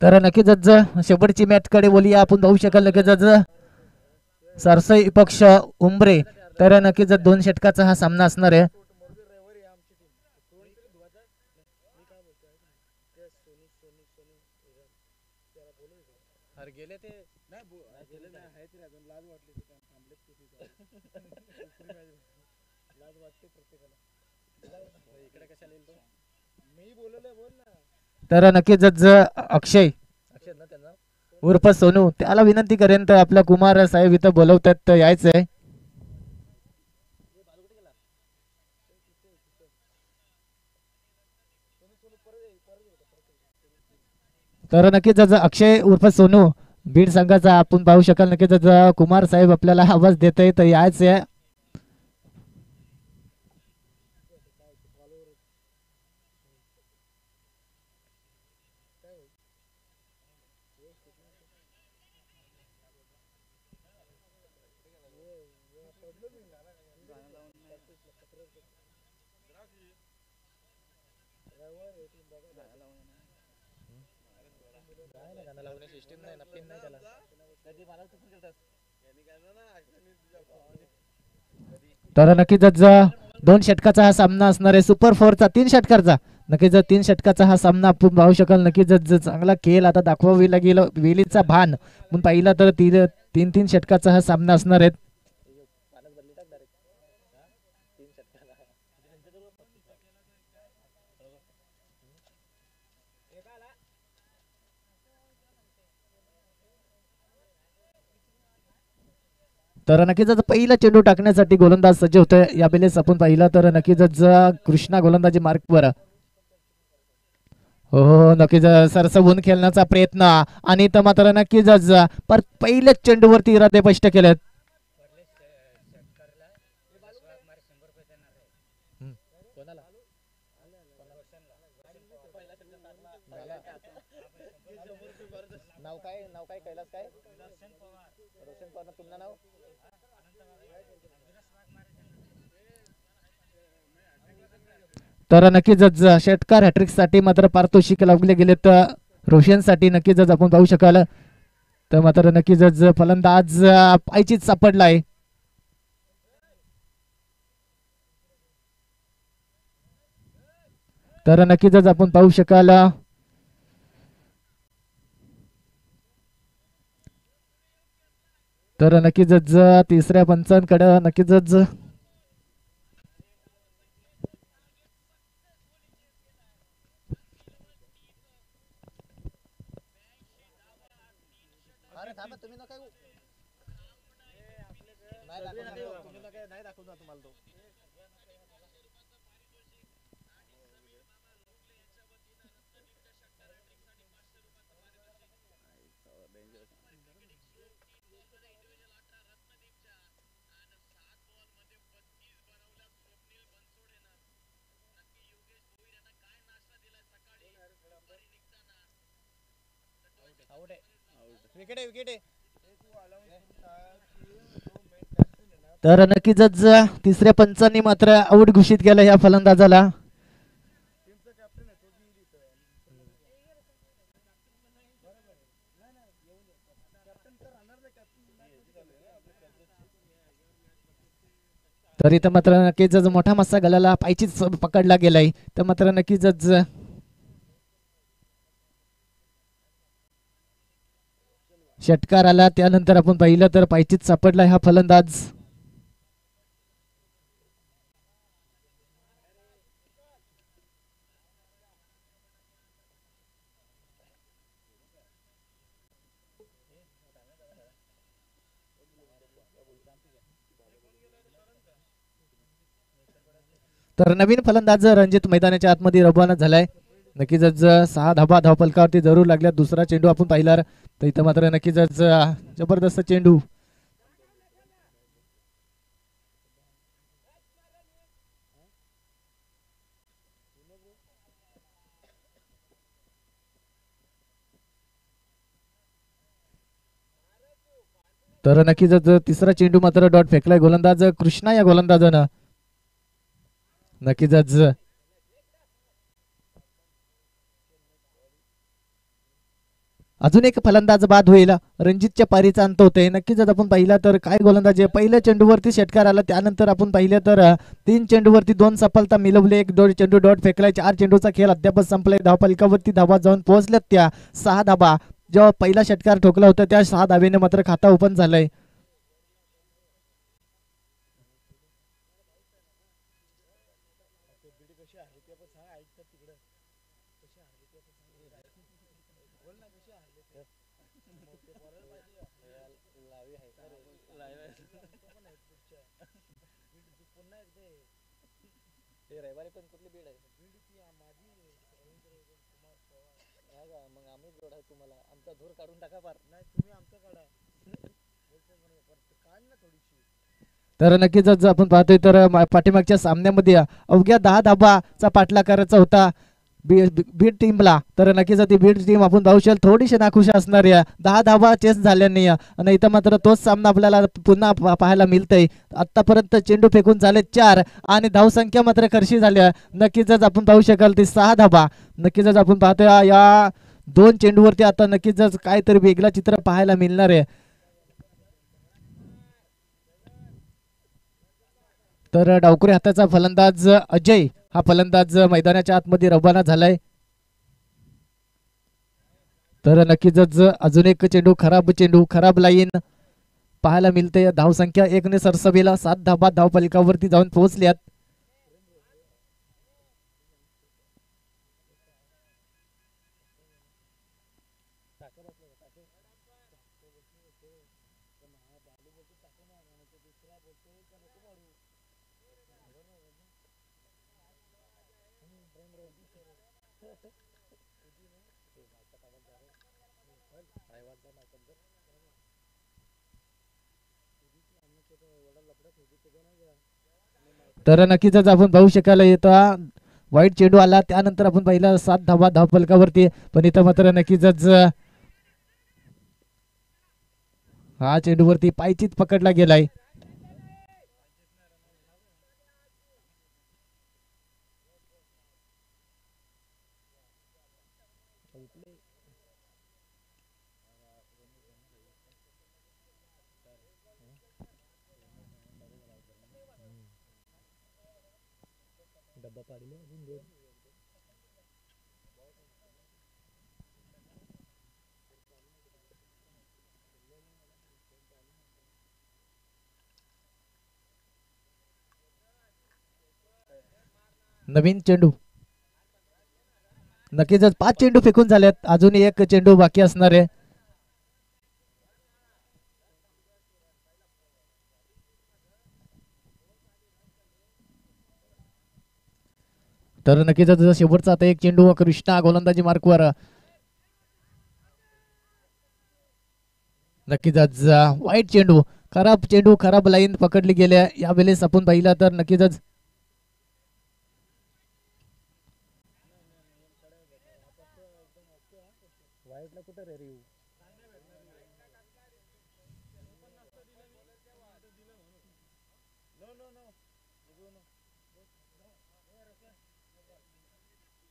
तर नक्कीच शेवटची मॅच कडे बोलूया आपण. पाहू शकाल नक्कीच सरसई पक्ष उंबरे. तर नक्कीच 2 षटकाचा हा सामना असणार आहे. तर नक्कीच अक्षय उर्फ सोनू त्याला विनंती करेन तर आपला कुमार साहेब इथं बोलवतात तर यायचंय. तर नक्कीच अक्षय उर्फ सोनू बीड संघाचा आपण पाहू शकाल. नक्कीच कुमार साहेब आपल्याला आवाज देत आहे तर यायचंय. तर नक्कीच 2 षटकाचा हा सामना असणार आहे. सुपर 4चा 3 षटकाचा. नक्कीच 3 षटकाचा हा सामना आपण पाहू शकाल. नक्कीच चांगला खेळ आता दाखवावी लागेल वेलीचा भान म्हणून पाहिला तर 3 षटकाचा हा सामना असणार आहे. तर नक्कीच पहिला चेंडू टाकण्यासाठी गोलंदाज सज्ज होतोय. या वेळेस आपण पाहिलं तर नक्कीच कृष्णा गोलंदाजी मार्कवर. हो नक्कीच सरसवून खेळण्याचा प्रयत्न आणि तर मात्र नक्कीच पहिल्याच चेंडूवरती इरादे स्पष्ट केलेत. तर नक्कीच षटकार हॅट्रिक साठी मात्र पारितोषिक लावले गेले तर रोशन साठी नक्कीच आपण पाहू शकाल. तर मात्र नक्कीच फलंदाज पायचीच सापडलाय. तर नक्कीच आपण पाहू शकाल. तर नक्कीच तिसऱ्या पंचांकडे नक्कीच तर नक्कीच तिसऱ्या पंचांनी मात्र आऊट घोषित केलं या फलंदाजाला. तर इथं मात्र नक्कीच मोठा मस्सा गलाला पायचीच पकडला गेलाय. तर मात्र नक्कीच षटकार आला त्यानंतर आपण पाहिलं तर पायचीत सापडला हा फलंदाज. तर नवीन फलंदाज रणजित मैदानाच्या आतमध्ये रवाना झालाय. नक्कीच 6 धाबा धावफलकावरती जरूर लागल्या. दुसरा चेंडू आपण पाहिला तर इथं मात्र नक्कीच जबरदस्त चेंडू. तर नक्कीच तिसरा चेंडू मात्र डॉट फेकलाय गोलंदाज कृष्णा या गोलंदाजानं. नक्कीच अजून एक फलंदाज बाद होईल. रणजितच्या पारीचा अंत होतोय. नक्कीच जर आपण पाहिलं तर काय गोलंदाज आहे. पहिल्या चेंडूवरती षटकार आला, त्यानंतर आपण पाहिलं तर 3 चेंडूवरती 2 सफलता मिळवली, 1 चेंडू डॉट फेकलाय. 4 चेंडूचा खेळ अद्याप संपलाय. धावफलकावरती धावा जाऊन पोहोचल्यात त्या 6 धावा. जेव्हा पहिला षटकार ठोकला होता त्या 6 धावेने मात्र खाता ओपन झालंय. तर नक्कीच जर आपण पाहतोय तर पाठीमागच्या सामन्यामध्ये अवघ्या 10 धाबाचा पाठलाग करायचा होता बीड टीमला. तर नक्कीच ती बीड टीम आपण पाहू शकेल थोडीशी नाखुश असणार आहे. 10 धाबा चेस झाल्या नाही आणि इथं मात्र तोच सामना आपल्याला पुन्हा पाहायला मिळतंय. आतापर्यंत चेंडू फेकून झाले 4 आणि धावसंख्या मात्र खर्ची झाल्या. नक्कीच आपण पाहू शकाल ती 6 धाबा. नक्कीच आपण पाहतोय या 2 चेंडूवरती आता नक्कीच काहीतरी वेगळं चित्र पाहायला मिळणार आहे. तर डावकुरे हाताचा फलंदाज अजय हा फलंदाज मैदानाच्या आतमध्ये रवाना झालाय. तर नक्कीच अजून एक चेंडू खराब लाईन पाहायला मिळते. धावसंख्या 1 ने सरसवेला 7 धाबा धावफलकावरती जाऊन पोहोचल्यात. तर नक्कीच आपण पाहू शकाल इथं वाईट चेंडू आला, त्यानंतर आपण पाहिला 7 धावा धावफलकावरती. पण इथं मात्र नक्कीच हा चेंडूवरती पायचीत पकडला गेलाय. नवीन चेंडू. नक्कीच 5 चेंडू फेकून झालेत, अजून एक चेंडू बाकी असणार आहे. तर नक्कीच शेवटचा आता एक चेंडू कृष्णा गोलंदाजी मार्कवर. नक्कीच वाईट चेंडू खराब लाईन पकडली गेल्या. यावेळेस आपण पाहिला तर नक्कीच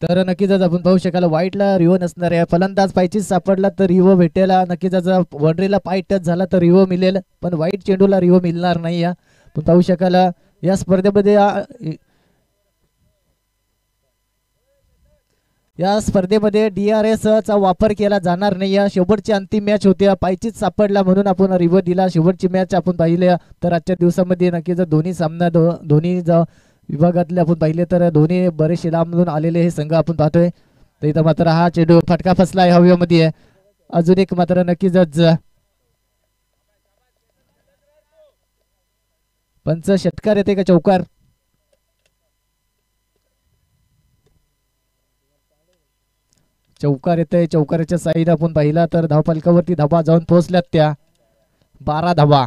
तर नक्कीच आपण पाहू शकाल वाईटला रिओ नसणार आहे. फलंदाज पायचीच सापडला तर रिओ भेटेला. नक्कीच वनरेला पाय टच झाला तर रिओ मिळेल, पण वाईट चेंडूला रिओ मिळणार नाही. पण पाहू शकाल या स्पर्धेमध्ये DRS चा वापर केला जाणार नाही. शेवटची अंतिम मॅच होती, पायचीच सापडला म्हणून आपण रिओ दिला. शेवटची मॅच आपण पाहिली तर आजच्या दिवसामध्ये नक्कीच दोन्ही सामना दोन्ही विभागातले आपण पाहिले तर दोन्ही बरेचसे लांबून आलेले हे संघ आपण पाहतोय. तर इथं मात्र हा चेंडू फटका फसलाय हवेमध्ये. अजून एक मात्र नक्कीच पंच षटकार येते का चौकार. चौकार येते. चौकाराच्या साईड आपण पाहिला तर धावफलकावरती धावा जाऊन पोहोचल्यात त्या 12 धावा.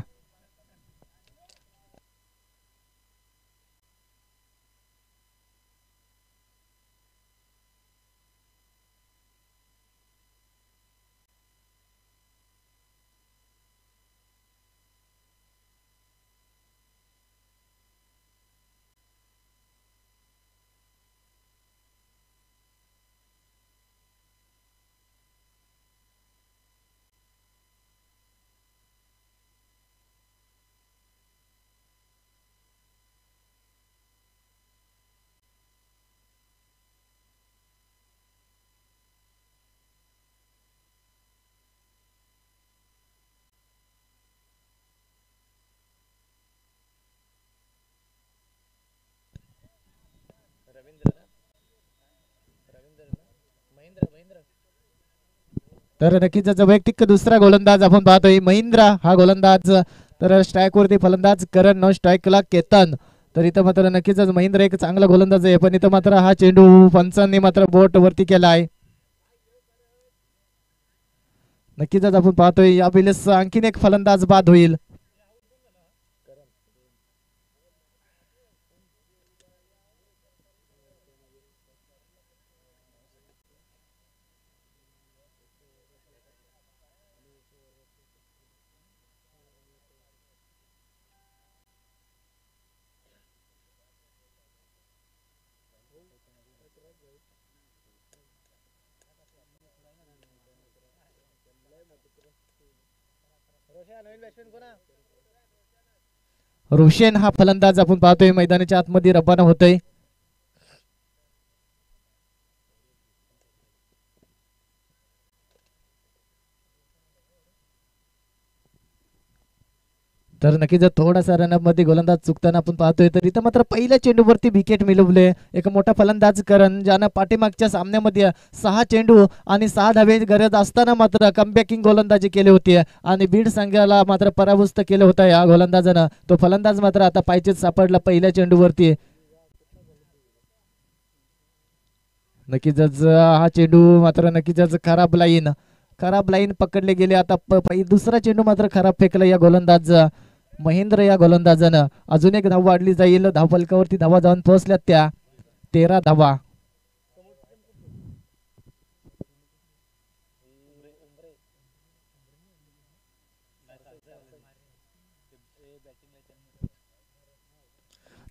तर नक्कीच जर वैयक्तिक दुसरा गोलंदाज आपण पाहतोय महिंद्रा हा गोलंदाज, तर स्ट्राईक वरती फलंदाज करण, नॉन स्ट्राईकला केतन. तर इथं मात्र नक्कीच महिंद्रा एक चांगला गोलंदाज आहे, पण इथं मात्र हा चेंडू पंचांनी मात्र बोट वरती केला आहे. नक्कीच आपण पाहतोय या वेळेस आणखीन एक फलंदाज बाद होईल. रोशन हा फलंदाज आपण पाहतोय मैदानाच्या आतमध्ये रवाना होतोय. तर नक्कीच थोडासा रनअपमध्ये गोलंदाज चुकताना आपण पाहतोय. तर इथं मात्र पहिल्या चेंडूवरती विकेट मिळवले एक मोठा फलंदाज करण, ज्यानं पाठीमागच्या सामन्यामध्ये 6 चेंडू आणि 6 धावे गरज असताना मात्र कमबॅकिंग गोलंदाजी केली होती आणि बीड संघाला मात्र पराभूत केलं होतं या गोलंदाजानं. तो फलंदाज मात्र आता पायचीत सापडला पहिल्या चेंडूवरती. नक्कीच हा चेंडू मात्र नक्कीच खराब लाईन पकडले गेले. आता दुसरा चेंडू मात्र खराब फेकला या गोलंदाज महेंद्र या गोलंदाजानं. अजून एक धाव वाढली जाईल. धावफलकावरती धावा जाऊन पोहोचल्यात त्या 13 धावा.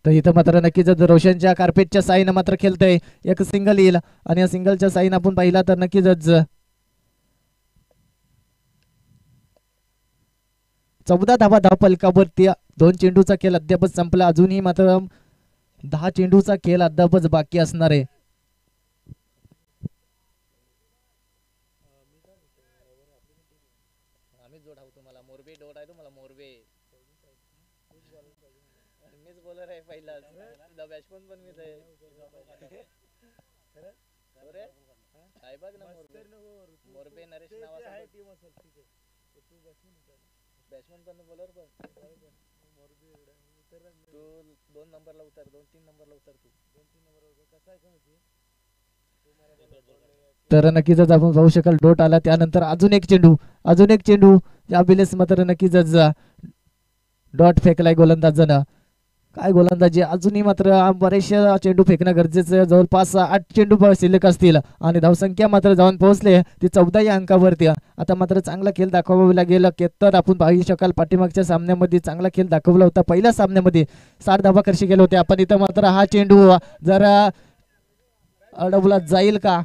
तर इथं मात्र नक्कीच रोशनच्या कार्पेटच्या साईनं मात्र खेळतय. एक सिंगल येईल आणि या सिंगलच्या साईन आपण पाहिला तर नक्कीच 14 धावा धावफलकावरती. 2 चेंडूचा खेळ अद्यापच संपला. अजूनही मात्र 10 चेंडूचा खेळ अद्यापच बाकी असणार आहे. तर नक्कीच आपण पाहू शकाल डोट आला. त्यानंतर अजून एक चेंडू या बिलेस मात्र नक्कीच डॉट फेकलाय गोलंदाजानं. काय गोलंदाजी, अजूनही मात्र बरेचशा चेंडू फेकणं गरजेचं आहे. जवळपास 8 चेंडू शिल्लक असतील आणि धावसंख्या मात्र जाऊन पोहोचले ती 14 या अंकावरती. आता मात्र चांगला खेळ दाखवावा लागेल. केतर आपण पाहू शकाल पाठीमागच्या सामन्यामध्ये चांगला खेळ दाखवला होता. पहिल्या सामन्यामध्ये 60 धावा खर्च केले होते. आपण इथं मात्र हा चेंडू जरा अडवला जाईल का?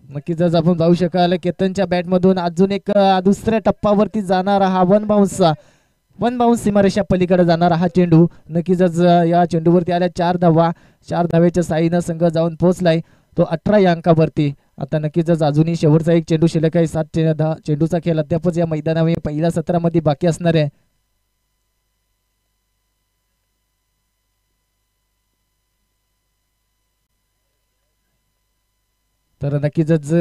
नक्कीच आपण पाहू शकाल केतनच्या बॅटमधून अजून एक दुसऱ्या टप्प्यावरती जाणारा हा वन बाउन्स सीमारेषा पलीकडे जाणारा हा चेंडू. नक्कीच या चेंडूवरती आल्या 4 धावा. 4 धावेच्या साईनं संघ जाऊन पोहोचलाय तो 18 या अंकावरती. आता नक्कीच अजूनही शेवटचा एक चेंडू शिल्लक आहे. 7 चेंडूचा खेळ अद्यापच या मैदानावर पहिल्या सत्रामध्ये बाकी असणार आहे. तर नक्कीच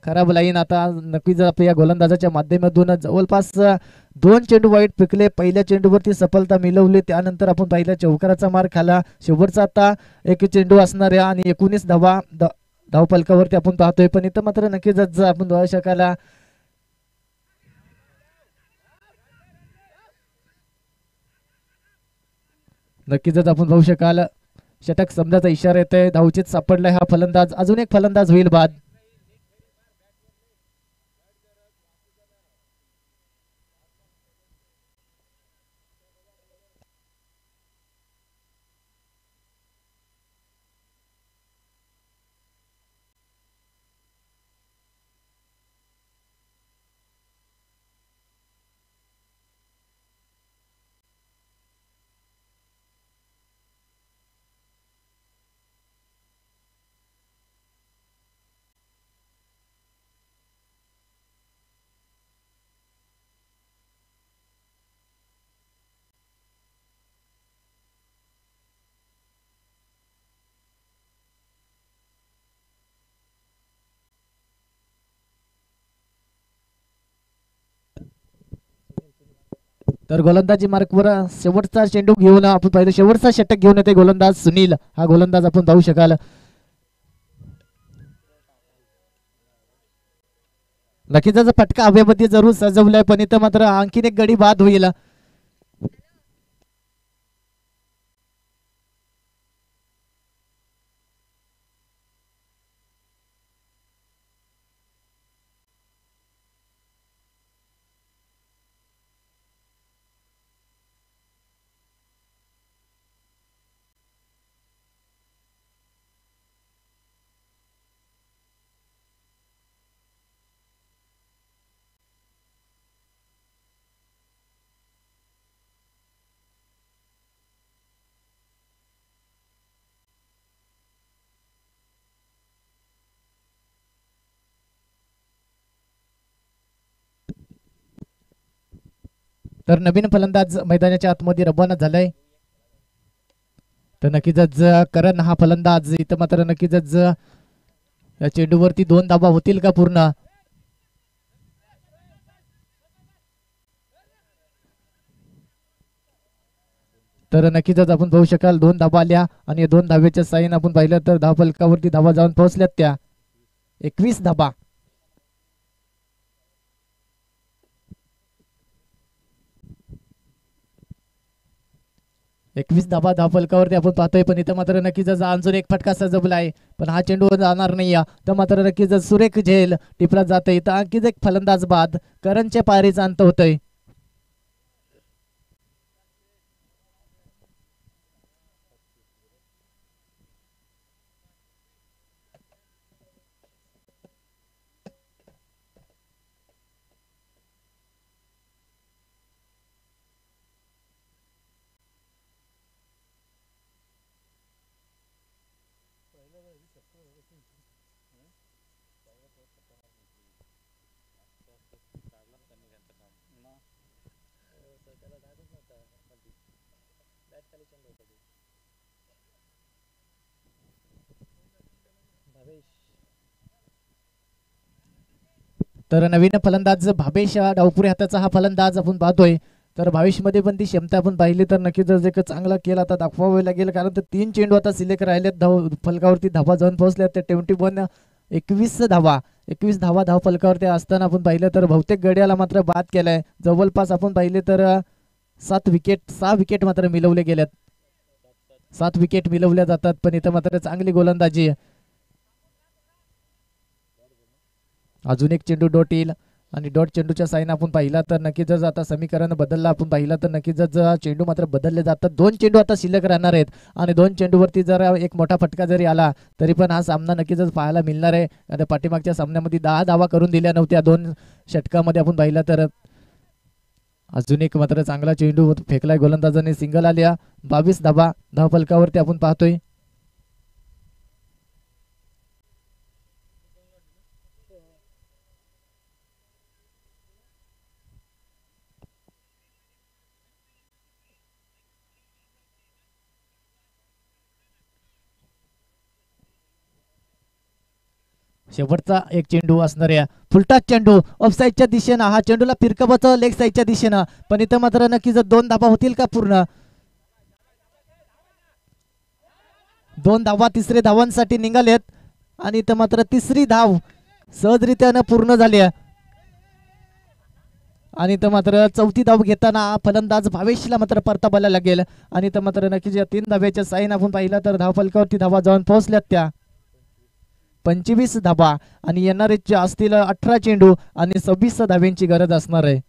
खराब लाईन. आता नक्कीच आपल्या गोलंदाजाच्या माध्यमातून जवळपास 2 चेंडू वाईट फेकले. पहिल्या चेंडूवरती सफलता मिळवली. त्यानंतर आपण पहिल्या चौकाराचा मार खाला. शेवटचा आता एक चेंडू असणार आहे आणि 19 धावफलकावरती आपण पाहतोय. पण इथं मात्र नक्कीच आपण पाहू शकाल आपण पाहू शकाल षटक समजाचा इशारा येतोय. धावचीत सापडलाय हा फलंदाज. अजून एक फलंदाज होईल बाद. तर गोलंदाजी मार्कवर शेवटचा चेंडू घेऊन आपण पाहिलं, शेवटचा षटक घेऊन येते गोलंदाज सुनील. हा गोलंदाज आपण पाहू शकाल. नक्कीच फटका हवेमध्ये जरूर सजवलाय, पण इथं मात्र आणखीन एक गडी बाद होईल. तर नवीन फलंदाज मैदानाच्या आतमध्ये रवाना झालाय. तर नक्कीच करण हा फलंदाज इथं मात्र नक्कीच या चेंडूवरती 2 धावा होतील का पूर्ण. तर नक्कीच आपण पाहू शकाल 2 धावा आल्या आणि 2 धावेच्या साईन आपण पाहिलं तर धाव फलकावरती धावा जाऊन पोहोचल्यात त्या 21 धावा. 21 धावा धाव फलकावरती आपण पाहतोय, पण इथं मात्र नक्कीच अजून एक फटका सजवला आहे, पण हा चेंडू जाणार नाही. तर मात्र नक्कीच सुरेख झेल टिपला जात. इथं आणखीच एक फलंदाज बाद करणच्या पारीचा अंत होतोय. तर नवीन फलंदाज भावेश डावपुरे हाताचा हा फलंदाज आपण पाहतोय. तर भावेश मध्ये पण ती क्षमता आपण पाहिली तर नक्कीच एक चांगला केला आता दाखवावे लागेल, कारण तर 3 चेंडू आता सिलेक्ट राहिलेत. धाव फलकावरती धावा जाऊन पोहोचल्यात त्या 21 धावा. 21 धावा धाव फलकावरती असताना आपण पाहिलं तर बहुतेक गड्याला मात्र बाद केलाय. जवळपास आपण पाहिले तर 6 विकेट मात्र मिळवले गेल्यात. 7 विकेट मिळवल्या जातात, पण इथं मात्र चांगली गोलंदाजी. अजून एक चेंडू डॉट येईल आणि डॉट चेंडूच्या साईन आपण पाहिला तर नक्कीच आता समीकरण बदलला आपण पाहिला तर नक्कीच चेंडू मात्र बदलले जातात. 2 चेंडू आता शिल्लक राहणार आहेत आणि 2 चेंडूवरती जर एक मोठा फटका जरी आला तरी पण हा सामना नक्कीच पाहायला मिळणार आहे. आणि पाठीमागच्या सामन्यामध्ये 10 धावा करून दिल्या नव्हत्या 2 षटकामध्ये आपण पाहिला तर. अजून एक मात्र चांगला चेंडू फेकलाय गोलंदाजाने, सिंगल आल्या. 22 धावा धाव फलकावरती आपण पाहतोय. शेवटचा एक चेंडू असणार आहे, फुलटाच चेंडू ऑफसाईडच्या दिशेनं. हा चेंडूला फिरकवतो लेग साईडच्या दिशेनं, पण इथं मात्र नक्कीच 2 धावा होतील का पूर्ण. 2 धावा तिसरे धावांसाठी निघालेत आणि इथं मात्र तिसरी धाव सहजरित्यानं पूर्ण झाली आहे. आणि इथं मात्र चौथी धाव घेताना फलंदाज भावेशला मात्र परतावायला लागेल. आणि इथं मात्र नक्कीच 3 धाव्याच्या साईन आपण पाहिलं तर धाव फलकावरती धावा जाऊन पोहोचल्यात त्या 25 धावा आणि येणारे असतील 18 चेंडू आणि 26 धाव्यांची गरज असणार आहे.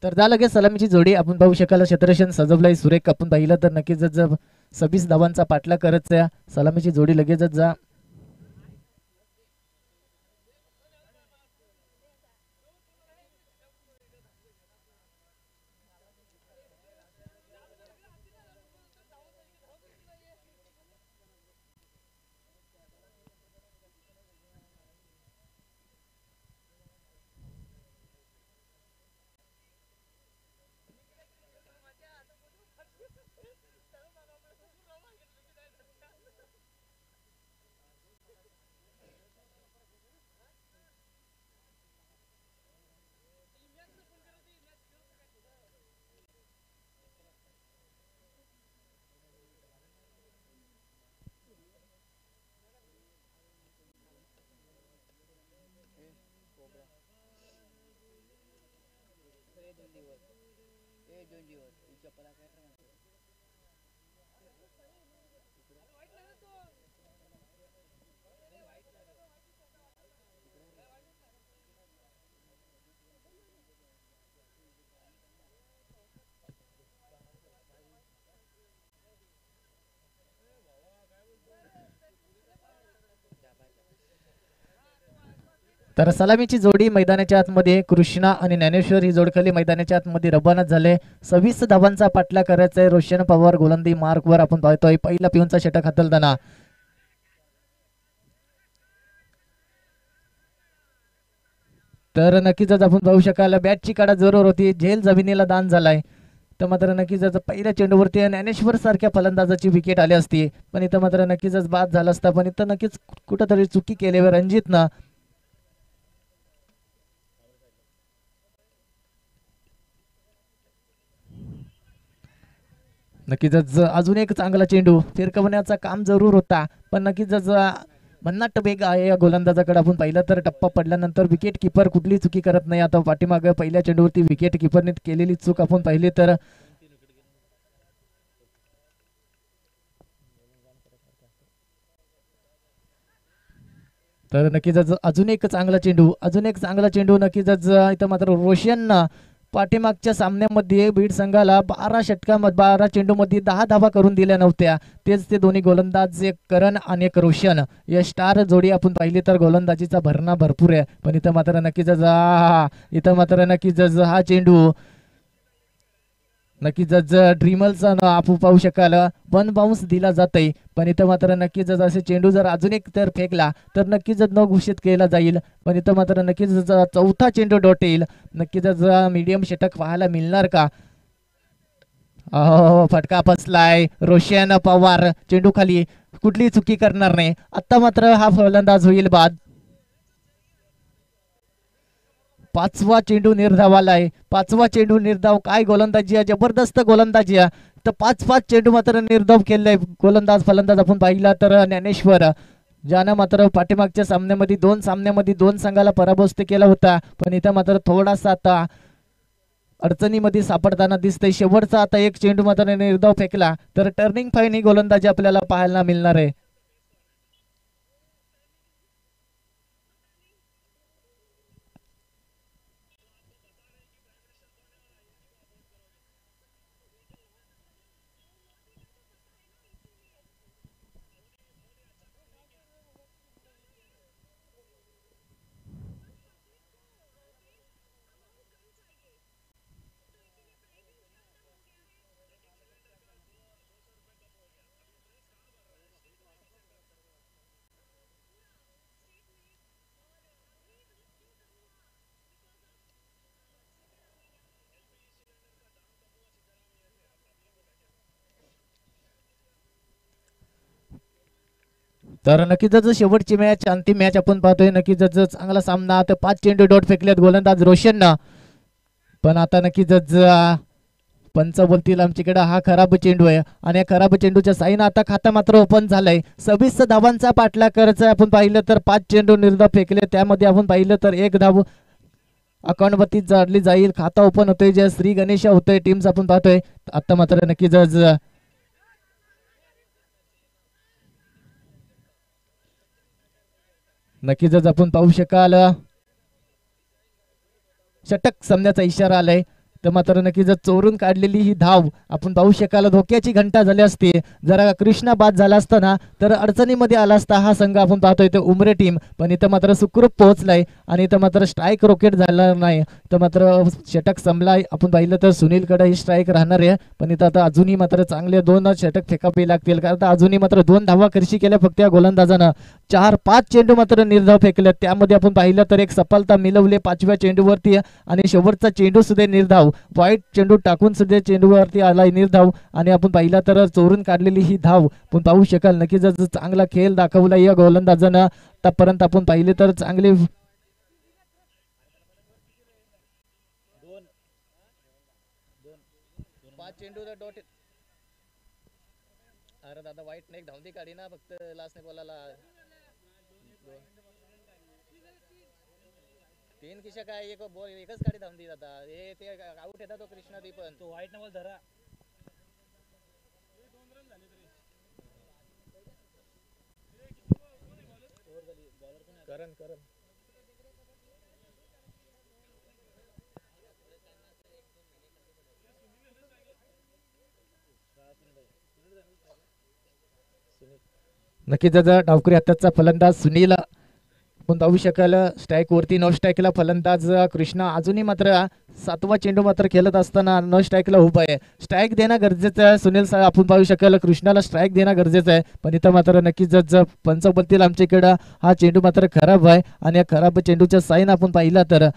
तर जा लगेच सलामीची जोडी आपण पाहू शकाल क्षेत्ररक्षण सजवलंय सुरेख आपण पाहिलं तर नक्कीच 26 धावांचा पाठला करत सलामीची जोडी लगेचच जा. तर सलामीची जोडी मैदानाच्या आतमध्ये कृष्णा आणि ज्ञानेश्वर ही जोडखाली मैदानाच्या आतमध्ये रवाना झाले. 26 धावांचा पाठला करायचा आहे. रोशन पवार गोलंदाजी मार्कवर आपण पाहतोय पहिला पिऊनचा षटक हातलताना. तर नक्कीच आपण पाहू शकाल बॅटची काढा जरूर होती, झेल जमिनीला दान झालाय. तर मात्र नक्कीच पहिल्या चेंडूवरती ज्ञानेश्वर सारख्या फलंदाजाची विकेट आली असती, पण इथं मात्र नक्कीच बाद झाला असता. पण इथं नक्कीच कुठंतरी चुकी केल्यावर रणजितनं नक्कीच अजून एक चांगला चेंडू फिरकवण्याचा काम जरूर होता, पण नक्कीच भन्नाट वेग आहे या गोलंदाजाकडे. आपण पाहिलं तर टप्पा पडल्यानंतर विकेट किपर कुठली चुकी करत नाही. आता पाठीमागे पहिल्या चेंडूवरती विकेट किपरने केलेली चूक आपण पाहिली तर नक्कीच अजून एक चांगला चेंडू नक्कीच इथं मात्र रोशन पाठीमागच्या सामन्यामध्ये बीड संघाला 12 चेंडूमध्ये 10 धावा करून दिल्या नव्हत्या. तेच ते दोन्ही गोलंदाज एक करण आणि एक रोशन या स्टार जोडी आपण पाहिली तर गोलंदाजीचा भरणा भरपूर आहे. पण इथं मात्र नक्कीच हा चेंडू नक्कीच ड्रीमलचा आपण पाहू शकाल 1 बाउन्स दिला जातय. पण इथं मात्र नक्कीच असे चेंडू जर अजून एक तर फेकला तर नक्कीच न घोषित केला जाईल. पण इथं मात्र नक्कीच चौथा चेंडू डॉट येईल. नक्कीच मीडियम षटक पाहायला मिळणार का? फटका फसलाय. रोशन पवार चेंडू खाली कुठली चुकी करणार नाही. आता मात्र हा फलंदाज होईल बाद. 5वा चेंडू निर्धावालाय. 5वा चेंडू निर्धाव. काय गोलंदाजी आहे, जबरदस्त गोलंदाजी आहे. तर 5 चेंडू मात्र निर्धाव केलाय फलंदाज आपण पाहिला तर ज्ञानेश्वर, ज्यानं मात्र पाठीमागच्या सामन्यामध्ये 2 संघाला पराभूत केला होता. पण इथं मात्र थोडासा आता अडचणीमध्ये सापडताना दिसतंय. शेवटचा आता एक चेंडू मात्र निर्धाव फेकला तर टर्निंग फाईन ही गोलंदाजी आपल्याला पाहायला मिळणार आहे. तर नक्कीच शेवटची मॅच अंतिम मॅच आपण पाहतोय. नक्कीच चांगला सामना. तर 5 चेंडू डॉट फेकलेत गोलंदाज रोशननं. पण आता नक्कीच पंच बोलतील आमच्याकडे हा खराब चेंडू आहे आणि या खराब चेंडूच्या साईन आता खाता मात्र ओपन झालंय. 26 धावांचा पाठला करायचा आपण पाहिलं तर 5 चेंडू निर्धाव फेकले. त्यामध्ये आपण पाहिलं तर 1 धाव अकाउंटवरती जाडली जाईल. खाता ओपन होतोय. जे श्री गणेश होतोय टीम्स आपण पाहतोय. आता मात्र नक्कीच आपण पाहू शकाल षटक सामन्याचा इशारा आलाय. तर मात्र नक्की जर चोरून काढलेली ही धाव आपण पाहू शकाल धोक्याची घंटा झाली असते. जरा कृष्णा बाद झाला असताना तर अडचणीमध्ये आला असता हा संघ आपण पाहतोय ते उमरे टीम, पण इथं मात्र सुखरूप पोहोचलाय आणि इथं मात्र स्ट्राईक रॉकेट झाला नाही. तर मात्र षटक संपलाय. आपण पाहिलं तर सुनीलकडे ही स्ट्राईक राहणार आहे, पण इथं आता अजूनही मात्र चांगले 2 षटक फेकावे लागतील, कारण अजूनही मात्र 2 धावा करशी केल्या फक्त या गोलंदाजानं. 4-5 चेंडू मात्र निर्धाव फेकले, त्यामध्ये आपण पाहिलं तर एक सफलता मिळवली 5व्या चेंडूवरती आणि शेवटचा चेंडू सुद्धा निर्धाव, वाईट चेंडू टाकून सुद्धा चेंडूवरती आलाय निर्धाव. आणि आपण पाहिलं तर चोरून काढलेली ही धाव पण पाहू शकाल नक्कीच चांगला खेळ दाखवला या गोलंदाजानं आतापर्यंत. आपण पाहिले तर चांगले अरे दादा वाईट नाही धावती काढी ना फक्त लास्ट नाही बोलायला 3 किशा काय एक बॉल एकच काढी धावती दादा हे ते आउट येतात तो कृष्णा दी पण तो वाईट ना बॉल धरा करण नक्कीच डावकरी हाताचा फलंदाज सुनील आपण पाहू शकाल स्ट्राईक वरती न स्ट्राईकला फलंदाज कृष्णा अजूनही मात्र 7वा चेंडू मात्र खेळत असताना न स्ट्राईकला उभा आहे. स्ट्राईक देणं गरजेचं आहे सुनील साहेब. आपण पाहू शकाल कृष्णाला स्ट्राईक देणं गरजेचं आहे, पण इथं मात्र नक्कीच पंचबत्तीला आमच्या इकडं हा चेंडू मात्र खराब आहे आणि या खराब चेंडूच्या साईन आपण पाहिला तर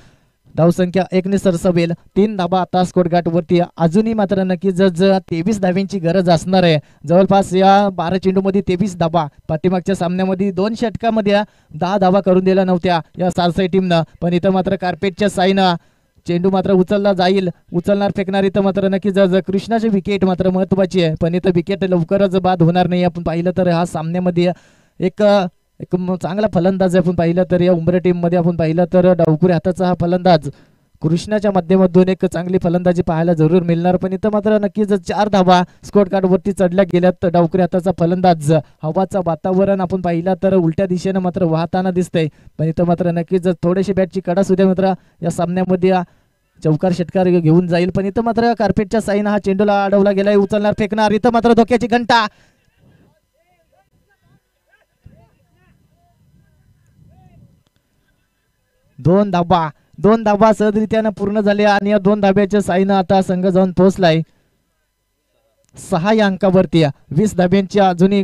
धावसंख्या 1 ने सरसवेल. 3 धाबा आता स्कोर गाठ वरती. अजूनही मात्र नक्कीच 23 धाब्यांची गरज असणार आहे. जवळपास या 12 चेंडू मध्ये 23 धाबा. पाठीमागच्या सामन्यामध्ये 2 षटकामध्ये 10 धाबा करून दिल्या नव्हत्या या सारसाई टीमनं, पण इथं मात्र कार्पेटच्या साईनं चेंडू मात्र उचलला जाईल. उचलणार फेकणार इथं मात्र नक्कीच कृष्णाची विकेट मात्र महत्वाची आहे, पण इथं विकेट लवकरच बाद होणार नाही. आपण पाहिलं तर हा सामन्यामध्ये एक चांगला फलंदाज आपण पाहिलं तर या उमरे टीम मध्ये आपण पाहिलं तर डावकुरी हाताचा हा फलंदाज कृष्णाच्या माध्यमातून एक चांगली फलंदाजी पाहायला जरूर मिळणार, पण इथं मात्र नक्कीच 4 धाबा स्कोर कार्ड वरती चढल्या गेल्यात. डावकुरी हाताचा फलंदाज हवाचा वातावरण आपण पाहिला तर उलट्या दिशेनं मात्र वाहताना दिसतंय, पण इथं मात्र नक्कीच थोडेशी बॅटची कडा सुद्धा मात्र या सामन्यामध्ये चौकार षटकार घेऊन जाईल, पण इथं मात्र कार्पेटच्या साईनं हा चेंडूला अडवला गेलाय. उचलणार फेकणार इथं मात्र धोक्याची घंटा. 2 धाबा सहजरित्यानं पूर्ण झाले आणि या 2 धाब्याच्या साईनं आता संघ जाऊन पोहोचलाय 6 या अंकावरती. 20 धाब्यांची अजूनही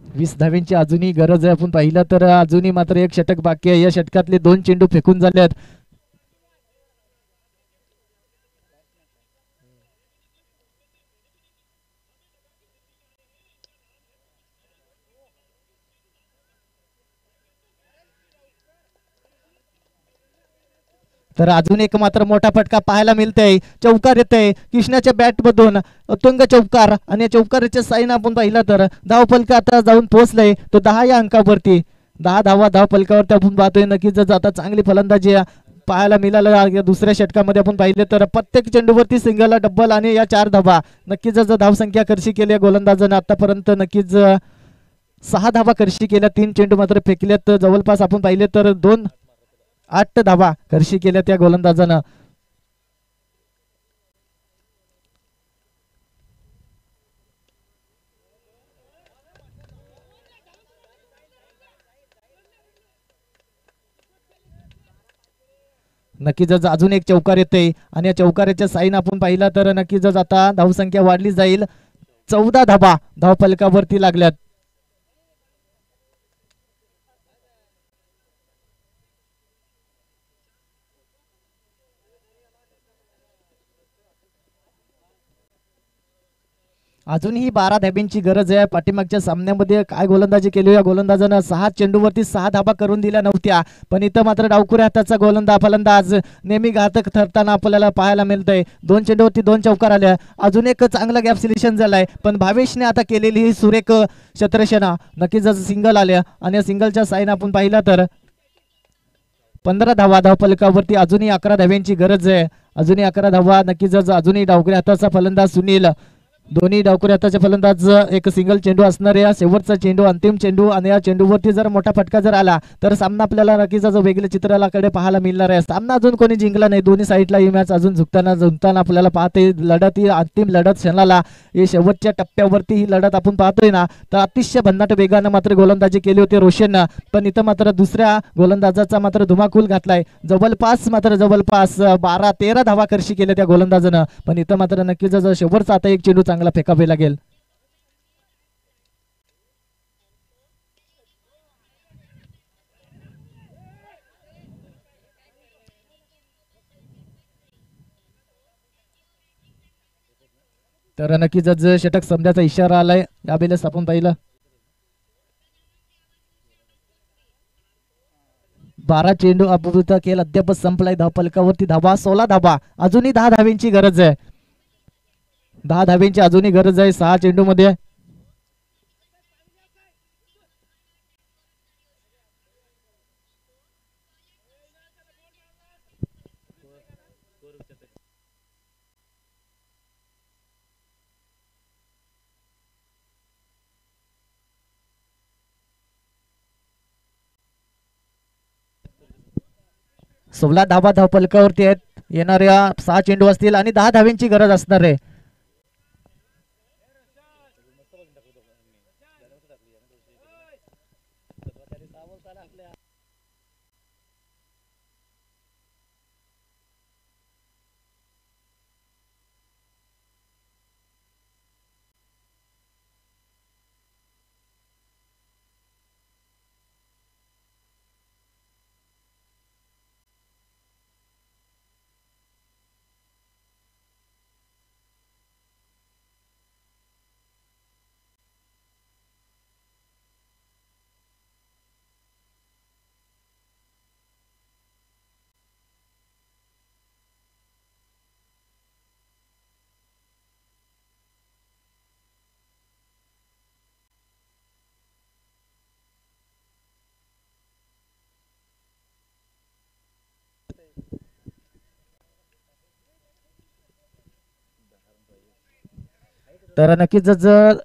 20 धाब्यांची अजूनही गरज आहे. आपण पाहिलं तर अजूनही मात्र 1 षटक बाकी आहे. या षटकातले 2 चेंडू फेकून झालेत. तर अजून एक मात्र मोठा फटका पाहायला मिळतोय. चौकार येतोय कृष्णाच्या बॅट मधून तुंग चौकार आणि या चौकाराच्या साईन आपण पाहिला तर धाव फलक आता जाऊन पोहोचलंय तो 10 या अंकावरती. 10 धावा धाव फलकावरती आपण पाहतोय. नक्कीच आता चांगली फलंदाजी पाहायला मिळालं. दुसऱ्या षटकामध्ये आपण पाहिले तर प्रत्येक चेंडूवरती सिंगल डबल आणि या 4 धावा. नक्कीच धावसंख्या करशी केली गोलंदाजानं आतापर्यंत. नक्कीच 6 धावा करशी केल्या. 3 चेंडू मात्र फेकल्यात. जवळपास आपण पाहिले तर 8 धावा करशी केल्या त्या गोलंदाजानं. नक्कीच अजून एक चौकार येते आणि या चौकाराच्या साईन आपण पाहिला तर नक्कीच आता धावसंख्या वाढली जाईल. 14 धावा धाव फलकावरती लागल्यात. अजूनही 12 धाब्यांची गरज आहे. पाठीमागच्या सामन्यामध्ये काय गोलंदाजी केली या गोलंदाजानं 6 चेंडूवरती 6 धाबा करून दिल्या नव्हत्या, पण इथं मात्र डावकुऱ्या हाताचा फलंदाज नेहमी घातक ठरताना आपल्याला पाहायला मिळतंय. 2 चेंडूवरती 2 चौकार आल्या. अजून एक चांगला गॅप सिलेक्शन झालाय, पण भावेशने आता केलेली ही सुरेख क्षेत्ररचना नक्कीच सिंगल आल्या आणि या सिंगलच्या साईन आपण पाहिला तर 15 धावा धाव फलकावरती. अजूनही 11 धाव्यांची गरज आहे. अजूनही 11 धावा. नक्कीच अजूनही डावकुऱ्या हाताचा फलंदाज सुनील दोन्ही डावखुरी हाताचे फलंदाज एक सिंगल चेंडू असणार आहे. शेवटचा चेंडू, अंतिम चेंडू, आणि या चेंडूवरती जर मोठा फटका जर आला तर सामना आपल्याला नक्कीच जो वेगळ्या चित्राकडे पाहायला मिळणार आहे. सामना अजून कोणी जिंकला नाही. दोन्ही साईडला ही मॅच अजून झुकताना आपल्याला पाहते. लढत ही अंतिम लढत क्षणाला ही शेवटच्या टप्प्यावरती ही लढत आपण पाहतोय ना, तर अतिशय भन्नाट वेगानं मात्र गोलंदाजी केली होती रोशननं, पण इथं मात्र दुसऱ्या गोलंदाजाचा मात्र धुमाकूल घातलाय. जवळपास 12-13 धावा खर्ची केल्या त्या गोलंदाजानं, पण इथं मात्र नक्कीच शेवटचा आता एक चेंडू चांगला फेकावे लागेल. तर नक्कीच षटक समजायचा इशारा आलाय. यावेळेस आपण पाहिलं 12 चेंडू अपूर्वीचा खेळ अद्याप संपलाय. धावफलकावरती धावा 16 धावा. अजूनही 10 धाव्यांची गरज आहे. 10 धाव्यांची अजूनही गरज आहे 6 चेंडू मध्ये. सोळा धावा धावफलकावरती आहेत. येणाऱ्या 6 चेंडू असतील आणि 10 धाव्यांची गरज असणार आहे. तर नक्कीच जर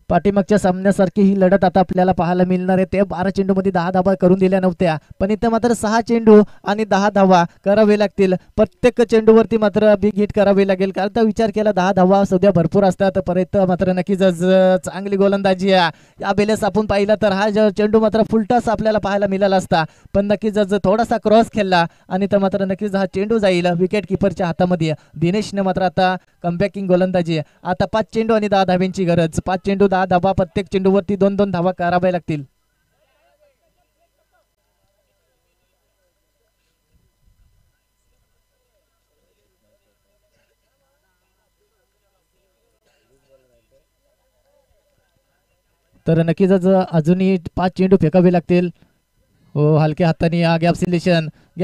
पाठीमागच्या सामन्यासारखी ही लढत आता आपल्याला पाहायला मिळणार आहे. ते 12 चेंडू मध्ये 10 धावा करून दिल्या नव्हत्या, पण इथं मात्र 6 चेंडू आणि 10 धावा करावे लागतील. प्रत्येक चेंडूवरती मात्र बिग हिट करावे लागेल, कारण तर विचार केला 10 धावा सध्या भरपूर असतात. परत मात्र नक्कीच चांगली गोलंदाजी आहे. या वेळेस आपण पाहिलं तर हा चेंडू मात्र फुलटॉस आपल्याला पाहायला मिळाला असता, पण नक्कीच थोडासा क्रॉस खेळला आणि तर मात्र नक्कीच हा चेंडू जाईल विकेट किपरच्या हातामध्ये. दिनेशने मात्र आता कमबॅकिंग गोलंदाजी. आता 5 चेंडू आणि 10 धाव्यांची गरज. 5 चेंडू 10 धावा. प्रत्येक चेंडूवरती 2-2 धावा कराव्या लागतील. तर नक्कीच अजूनही 5 चेंडू फेकावे लागतील. हो, हलक्या हाताने हा गॅप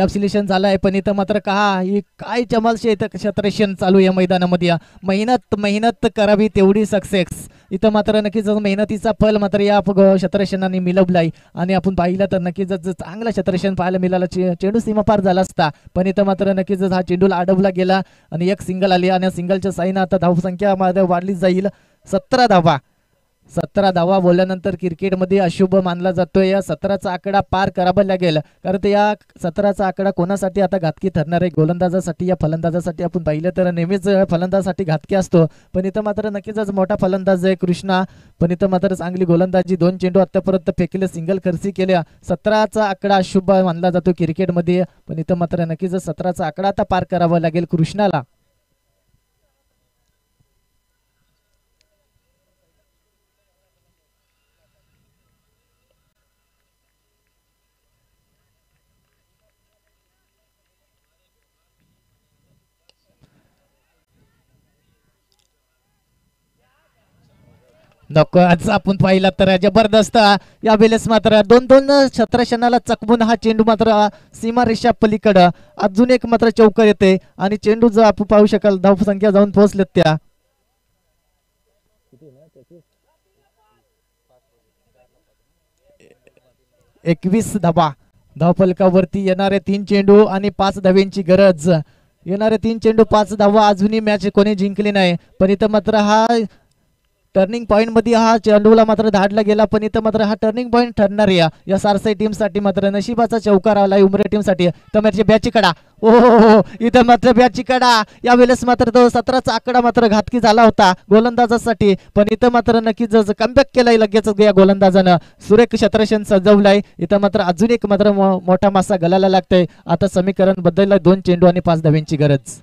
सिलेक्शन झालाय, पण इथं मात्र काय चमलशे इथं क्षेत्ररक्षण चालू या मैदानामध्ये. मेहनत करावी तेवढी सक्सेस. इथं मात्र नक्कीच मेहनतीचा फल मात्र या क्षेत्ररक्षणाने मिळवलाय आणि आपण पाहिलं तर नक्कीच चांगला क्षेत्ररक्षण पाहायला मिळाला. चेंडू सीमापार झाला असता, पण इथं मात्र नक्कीच हा चेंडूला अडवला गेला आणि एक सिंगल आली आणि सिंगलच्या साईनं आता धावसंख्या वाढली जाईल 17 धावा. 17 धावा बोलल्यानंतर क्रिकेटमध्ये अशुभ मानला जातोय. या 17चा आकडा पार करावा लागेल, कारण या 17चा आकडा कोणासाठी आता घातकी ठरणार आहे? गोलंदाजासाठी या फलंदाजासाठी. आपण पाहिलं तर नेहमीच फलंदाजासाठी घातकी असतो, पण इथं मात्र नक्कीच मोठा फलंदाज आहे कृष्णा, पण इथं मात्र चांगली गोलंदाजी. 2 चेंडू आतापर्यंत फेकले, सिंगल खर्ची केल्या. 17चा आकडा अशुभ मानला जातो क्रिकेटमध्ये, पण इथं मात्र नक्कीच 17चा आकडा आता पार करावा लागेल कृष्णाला. नको, आज आपण पाहिला तर जबरदस्त या वेळेस मात्र 2-2 क्षेत्ररक्षणाला चकवून हा चेंडू मात्र सीमारेषा पलीकडं अजून एक मात्र चौकार येते आणि चेंडू जर आपण पाहू शकाल धावसंख्या जाऊन पोहोचलेत त्या 21 धावा. धावफलकावरती येणारे 3 चेंडू आणि 5 धाव्यांची गरज. येणारे 3 चेंडू 5 धावा. अजूनही मॅच कोणी जिंकली नाही, पण इथं मात्र हा टर्निंग पॉईंट मध्ये हा चेंडूला मात्र धाडला गेला, पण इथं मात्र हा टर्निंग पॉईंट ठरणार आहे या सारसाई टीम साठी. मात्र नशिबाचा चौकार आला उमरे टीम साठी. तर म्हणजे बॅची कडा, हो इथं मात्र बॅची कडा. यावेळेस मात्र तो 17चा आकडा मात्र घातकी झाला होता गोलंदाजासाठी, पण इथं मात्र नक्कीच कमबॅक केलाय लगेच या गोलंदाजानं. सुरेख क्षेत्ररक्षण सजवलाय. इथं मात्र अजून एक मात्र मोठा मासा गलाला लागतोय. आता समीकरण बदललाय, 2 चेंडू आणि 5 धाव्यांची गरज.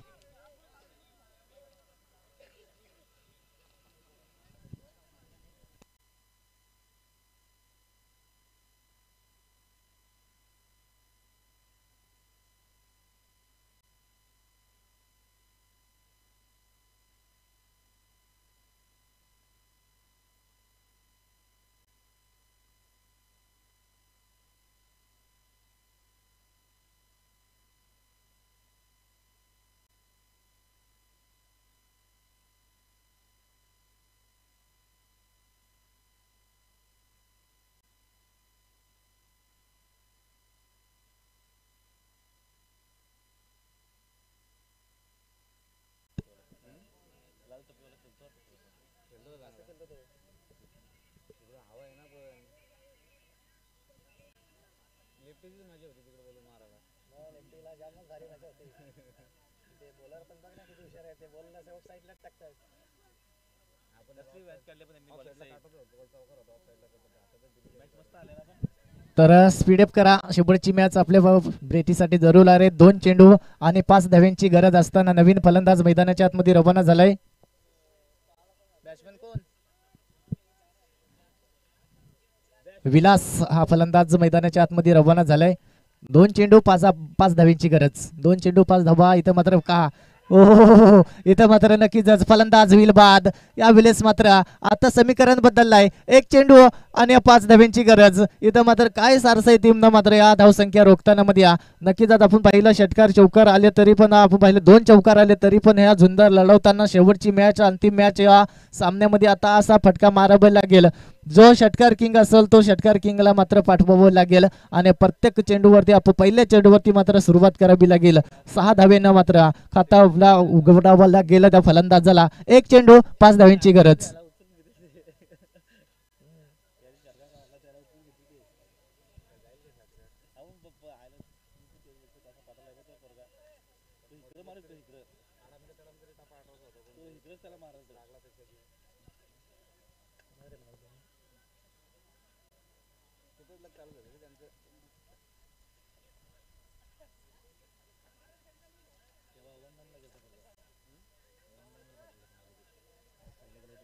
तर स्पीडअप करा, शेवटची मॅच आपल्या ब्रेटीसाठी जरूर आहे. 2 चेंडू आणि 5 धाव्यांची गरज असताना नवीन फलंदाज मैदानाच्या आतमध्ये रवाना झालाय. विलास हा फलंदाज मैदानाच्या आतमध्ये रवाना झालाय. 2 चेंडू 5 धाव्यांची गरज. 2 चेंडू 5 धावा. इथं मात्र का ओ इथं मात्र नक्कीच फलंदाज होईल बाद. यावेळेस मात्र आता समीकरण बदललाय. 1 चेंडू आणि 5 धाव्यांची गरज. इथं मात्र काय सारसाई टीमनं मात्र या धावसंख्या रोखताना मध्ये नक्कीच आपण पाहिलं षटकार चौकार आले तरी पण, आपण पाहिलं 2 चौकार आले तरी पण ह्या झुंज लढवताना शेवटची मॅच अंतिम मॅच या सामन्यामध्ये आता असा फटका मारावा लागेल. जो षटकार किंग असेल तो षटकार किंगला मात्र पाठवावं लागेल आणि प्रत्येक चेंडूवरती आपण पहिल्या चेंडूवरती मात्र सुरुवात करावी लागेल. 6 धावेनं मात्र खाता उघडावा लागेल त्या फलंदाजाला. 1 चेंडू 5 धाव्यांची गरज.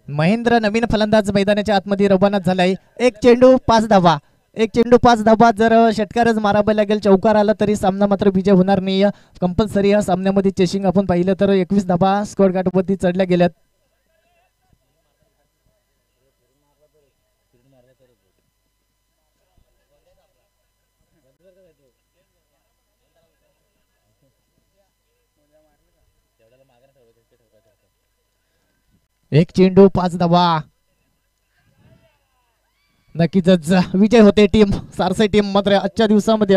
महेंद्र नवीन फलंदाज मैदानाच्या आतमध्ये रवाना झालाय. 1 चेंडू 5 धावा. 1 चेंडू 5 धावा. जर षटकारच मारावा लागेल, चौकार आला तरी सामना मात्र विजय होणार नाही. कंपल्सरी या सामन्यामध्ये चेसिंग आपण पाहिलं तर 21 धावा स्कोअर कार्डवरती चढल्या गेल्यात. एक चेंडू 5 धावा. नक्कीच विजय होते टीम सारसाई टीम मात्र आजच्या दिवसामध्ये.